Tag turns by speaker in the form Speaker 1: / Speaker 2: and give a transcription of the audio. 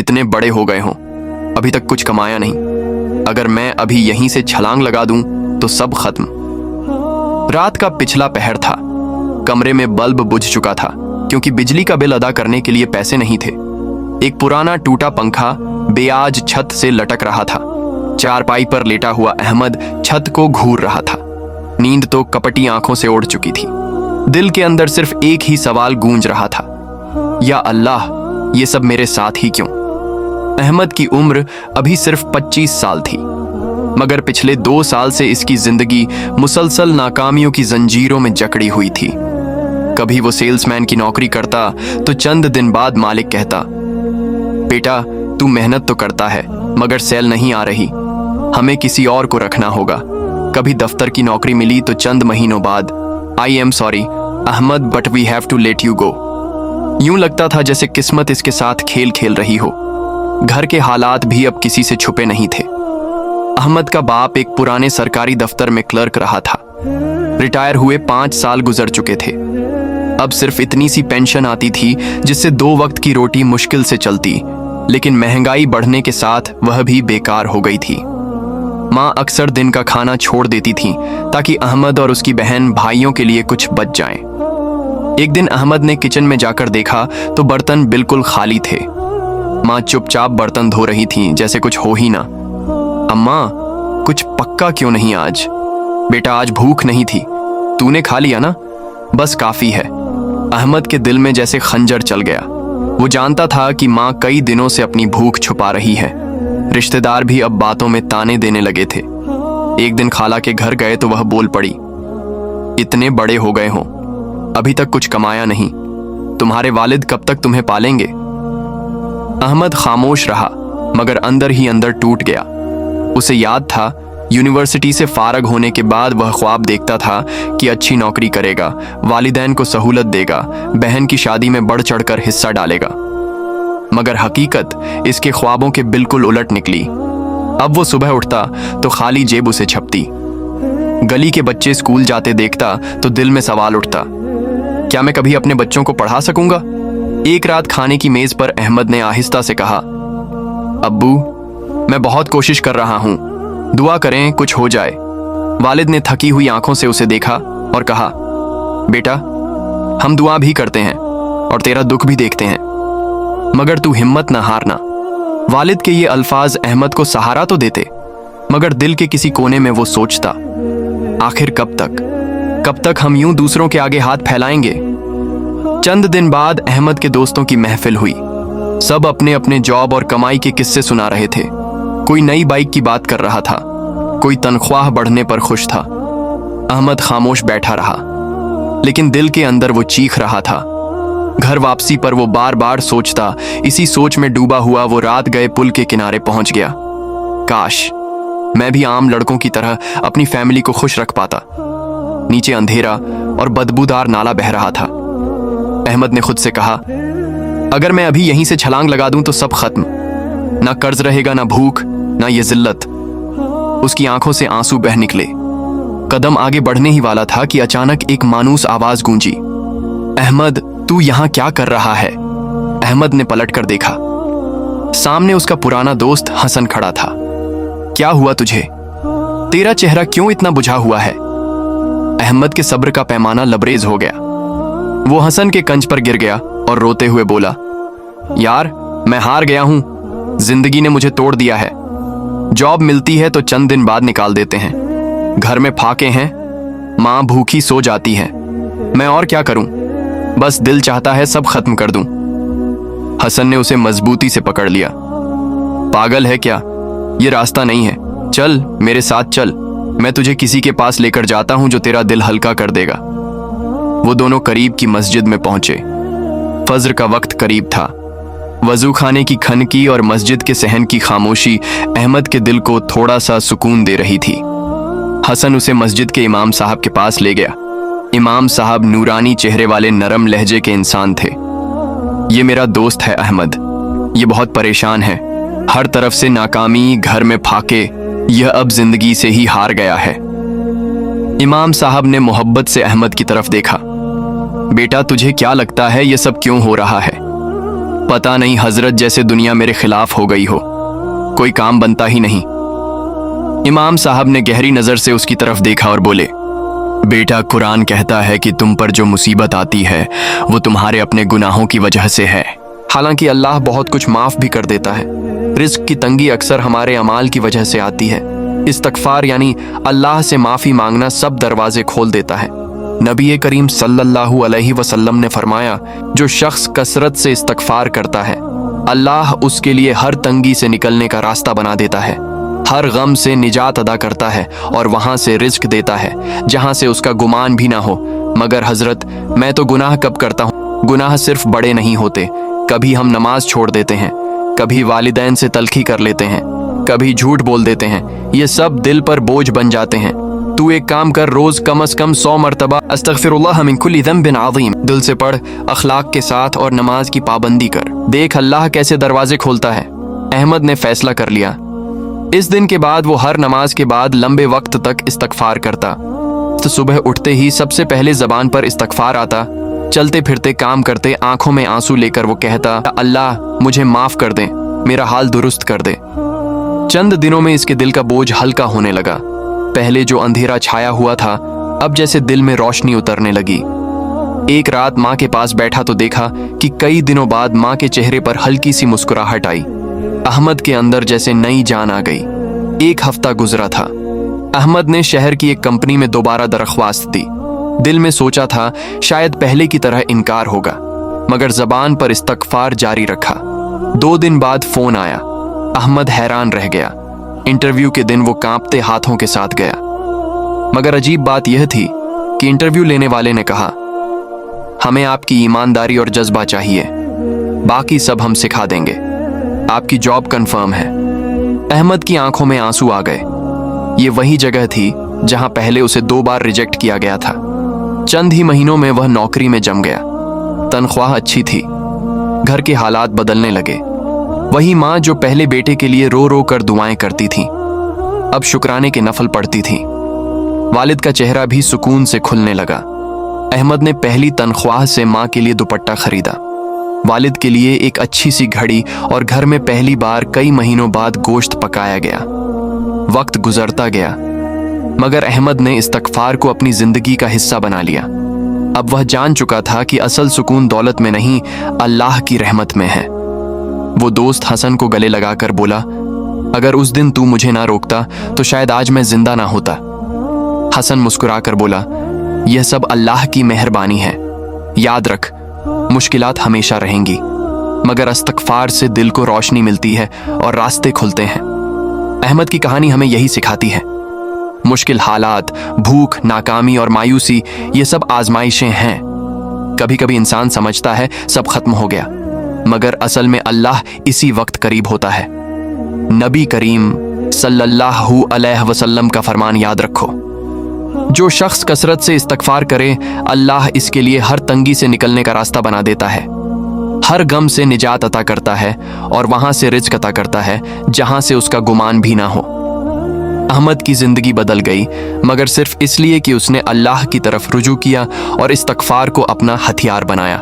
Speaker 1: इतने बड़े हो गए हों, अभी तक कुछ कमाया नहीं। अगर मैं अभी यहीं से छलांग लगा दूं तो सब खत्म। रात का पिछला पहर था। कमरे में बल्ब बुझ चुका था क्योंकि बिजली का बिल अदा करने के लिए पैसे नहीं थे। एक पुराना टूटा पंखा बेआज छत से लटक रहा था। चारपाई पर लेटा हुआ अहमद छत को घूर रहा था। नींद तो कपटी आंखों से उड़ चुकी थी। दिल के अंदर सिर्फ एक ही सवाल गूंज रहा था, या अल्लाह, ये सब मेरे साथ ही क्यों? अहमद की उम्र अभी सिर्फ 25 साल थी, मगर पिछले 2 साल से इसकी जिंदगी मुसलसल नाकामियों की जंजीरों में जकड़ी हुई थी। कभी वो सेल्समैन की नौकरी करता तो चंद दिन बाद मालिक कहता, बेटा तू मेहनत तो करता है मगर सेल नहीं आ रही, हमें किसी और को रखना होगा। कभी दफ्तर की नौकरी मिली तो चंद महीनों बाद, I am sorry Ahmed but we have to let you go. यूं लगता था जैसे किस्मत इसके साथ खेल खेल रही हो। घर के हालात भी अब किसी से छुपे नहीं थे। अहमद का बाप एक पुराने सरकारी दफ्तर में क्लर्क रहा था। रिटायर हुए 5 साल गुजर चुके थे। अब सिर्फ इतनी सी पेंशन आती थी जिससे 2 वक्त की रोटी मुश्किल से चलती, लेकिन महंगाई बढ़ने के साथ वह भी बेकार हो गई थी। माँ अक्सर दिन का खाना छोड़ देती थी ताकि अहमद और उसकी बहन भाइयों के लिए कुछ बच जाए। एक दिन अहमद ने किचन में जाकर देखा तो बर्तन बिल्कुल खाली थे। माँ चुपचाप बर्तन धो रही थीं जैसे कुछ हो ही ना। अम्मा, कुछ पक्का क्यों नहीं आज? बेटा आज भूख नहीं थी, तूने खा लिया ना, बस काफी है। अहमद के दिल में जैसे खंजर चल गया। वो जानता था कि माँ कई दिनों से अपनी भूख छुपा रही है। रिश्तेदार भी अब बातों में ताने देने लगे थे। एक दिन खाला के घर गए तो वह बोल पड़ी, इतने बड़े हो गए हो, अभी तक कुछ कमाया नहीं, तुम्हारे वालिद कब तक तुम्हें पालेंगे? अहमद खामोश रहा मगर अंदर ही अंदर टूट गया। उसे याद था यूनिवर्सिटी से फारग होने के बाद वह ख्वाब देखता था कि अच्छी नौकरी करेगा, वालिदैन को सहूलत देगा, बहन की शादी में बढ़ चढ़कर हिस्सा डालेगा। मगर हकीकत इसके ख्वाबों के बिल्कुल उलट निकली। अब वो सुबह उठता तो खाली जेब उसे छपती। गली के बच्चे स्कूल जाते देखता तो दिल में सवाल उठता, क्या मैं कभी अपने बच्चों को पढ़ा सकूंगा? एक रात खाने की मेज पर अहमद ने आहिस्ता से कहा, अब्बू, मैं बहुत कोशिश कर रहा हूं, दुआ करें कुछ हो जाए। वालिद ने थकी हुई आंखों से उसे देखा और कहा, बेटा हम दुआ भी करते हैं और तेरा दुख भी देखते हैं, मगर तू हिम्मत न हारना। वालिद के ये अल्फाज अहमद को सहारा तो देते, मगर दिल के किसी कोने में वो सोचता, आखिर कब तक हम यूं दूसरों के आगे हाथ फैलाएंगे? चंद दिन बाद अहमद के दोस्तों की महफिल हुई। सब अपने अपने जॉब और कमाई के किस्से सुना रहे थे। कोई नई बाइक की बात कर रहा था, कोई तनख्वाह बढ़ने पर खुश था। अहमद खामोश बैठा रहा, लेकिन दिल के अंदर वो चीख रहा था। घर वापसी पर वो बार बार सोचता, इसी सोच में डूबा हुआ वो रात गए पुल के किनारे पहुंच गया। काश मैं भी आम लड़कों की तरह अपनी फैमिली को खुश रख पाता। नीचे अंधेरा और बदबूदार नाला बह रहा था। अहमद ने खुद से कहा, अगर मैं अभी यहीं से छलांग लगा दूं तो सब खत्म, ना कर्ज रहेगा, ना भूख, ना ये जिल्लत। उसकी आंखों से आंसू बह निकले। कदम आगे बढ़ने ही वाला था कि अचानक एक मानूस आवाज गूंजी, अहमद तू यहां क्या कर रहा है? अहमद ने पलट कर देखा। सामने उसका पुराना दोस्त हसन खड़ा था। क्या हुआ तुझे? तेरा चेहरा क्यों इतना बुझा हुआ है? अहमद के सब्र का पैमाना लबरेज हो गया। वो हसन के कंज पर गिर गया और रोते हुए बोला, यार मैं हार गया हूं, जिंदगी ने मुझे तोड़ दिया है। जॉब मिलती है तो चंद दिन बाद निकाल देते हैं, घर में फाके हैं, माँ भूखी सो जाती है, मैं और क्या करूं? बस दिल चाहता है सब खत्म कर दूं। हसन ने उसे मजबूती से पकड़ लिया। पागल है क्या? ये रास्ता नहीं है, चल मेरे साथ चल, मैं तुझे किसी के पास लेकर जाता हूं जो तेरा दिल हल्का कर देगा। वो दोनों करीब की मस्जिद में पहुंचे। फज्र का वक्त करीब था। वजू खाने की खनकी और मस्जिद के सहन की खामोशी अहमद के दिल को थोड़ा सा सुकून दे रही थी। हसन उसे मस्जिद के इमाम साहब के पास ले गया। इमाम साहब नूरानी चेहरे वाले नरम लहजे के इंसान थे। ये मेरा दोस्त है अहमद, ये बहुत परेशान है, हर तरफ से नाकामी, घर में फाके, यह अब जिंदगी से ही हार गया है। इमाम साहब ने मोहब्बत से अहमद की तरफ देखा। बेटा तुझे क्या लगता है ये सब क्यों हो रहा है? पता नहीं हजरत, जैसे दुनिया मेरे खिलाफ हो गई हो, कोई काम बनता ही नहीं। इमाम साहब ने गहरी नजर से उसकी तरफ देखा और बोले, बेटा, कुरान कहता है कि तुम पर जो मुसीबत आती है वो तुम्हारे अपने गुनाहों की वजह से है। हालांकि अल्लाह बहुत कुछ माफ भी कर देता है। रिस्क की तंगी अक्सर हमारे अमाल की वजह से आती है। इस्तगफार यानी अल्लाह से माफी मांगना सब दरवाजे खोल देता है। नबी करीम सल्लल्लाहु अलैहि वसल्लम ने फरमाया, जो शख्स कसरत से इस्तगफार करता है, अल्लाह उसके लिए हर तंगी से निकलने का रास्ता बना देता है, हर गम से निजात अदा करता है और वहां से रिज्क देता है जहां से उसका गुमान भी ना हो। मगर हजरत, मैं तो गुनाह कब करता हूँ। गुनाह सिर्फ बड़े नहीं होते, कभी हम नमाज छोड़ देते हैं, कभी वालिदैन से तलखी कर लेते हैं, कभी झूठ बोल देते हैं। ये सब दिल पर बोझ बन जाते हैं। तू एक काम कर, रोज कम से कम 100 मरतबा अस्तगफिरुल्लाह मिन कुल्ली ज़ंबिन अज़ीम दिल से पढ़, अखलाक के साथ, और नमाज की पाबंदी कर। देख अल्लाह कैसे दरवाजे खोलता है। अहमद ने फैसला कर लिया। इस दिन के बाद वो हर नमाज के बाद लंबे वक्त तक इस्तगफार करता। तो सुबह उठते ही सबसे पहले जबान पर इस्तगफार आता। चलते फिरते काम करते आंखों में आंसू लेकर वो कहता, अल्लाह मुझे माफ कर दे, मेरा हाल दुरुस्त कर दे। चंद दिनों में इसके दिल का बोझ हल्का होने लगा। पहले जो अंधेरा छाया हुआ था, अब जैसे दिल में रोशनी उतरने लगी। एक रात माँ के पास बैठा तो देखा कि कई दिनों बाद माँ के चेहरे पर हल्की सी मुस्कुराहट आई। अहमद के अंदर जैसे नई जान आ गई। एक हफ्ता गुजरा था। अहमद ने शहर की एक कंपनी में दोबारा दरख्वास्त दी। दिल में सोचा था शायद पहले की तरह इनकार होगा, मगर जबान पर इस्तगफार जारी रखा। 2 दिन बाद फोन आया। अहमद हैरान रह गया। इंटरव्यू के दिन वो कांपते हाथों के साथ गया। मगर अजीब बात यह थी कि इंटरव्यू लेने वाले ने कहा, हमें आपकी ईमानदारी और जज्बा चाहिए, बाकी सब हम सिखा देंगे, आपकी जॉब कंफर्म है। अहमद की आंखों में आंसू आ गए। ये वही जगह थी जहां पहले उसे 2 बार रिजेक्ट किया गया था। चंद ही महीनों में वह नौकरी में जम गया। तनख्वाह अच्छी थी। घर के हालात बदलने लगे। वही माँ जो पहले बेटे के लिए रो रो कर दुआएं करती थी, अब शुक्राने के नफल पढ़ती थी। वालिद का चेहरा भी सुकून से खुलने लगा। अहमद ने पहली तनख्वाह से माँ के लिए दुपट्टा खरीदा, वालिद के लिए एक अच्छी सी घड़ी, और घर में पहली बार कई महीनों बाद गोश्त पकाया गया। वक्त गुजरता गया, मगर अहमद ने इस्तगफार को अपनी जिंदगी का हिस्सा बना लिया। अब वह जान चुका था कि असल सुकून दौलत में नहीं, अल्लाह की रहमत में है। वो दोस्त हसन को गले लगाकर बोला, अगर उस दिन तू मुझे ना रोकता तो शायद आज मैं जिंदा ना होता। हसन मुस्कुराकर बोला, यह सब अल्लाह की मेहरबानी है। याद रख, मुश्किलात हमेशा रहेंगी, मगर इस्तगफार से दिल को रोशनी मिलती है और रास्ते खुलते हैं। अहमद की कहानी हमें यही सिखाती है। मुश्किल हालात, भूख, नाकामी और मायूसी, ये सब आजमाइशें हैं। कभी कभी इंसान समझता है सब खत्म हो गया, मगर असल में अल्लाह इसी वक्त करीब होता है। नबी करीम सल्लल्लाहु अलैहि वसल्लम का फरमान याद रखो, जो शख्स कसरत से इस्तगफार करे, अल्लाह इसके लिए हर तंगी से निकलने का रास्ता बना देता है, हर गम से निजात अता करता है और वहां से रिज़्क अता करता है जहां से उसका गुमान भी ना हो। अहमद की जिंदगी बदल गई, मगर सिर्फ इसलिए कि उसने अल्लाह की तरफ रुजू किया और इस्तगफार को अपना हथियार बनाया।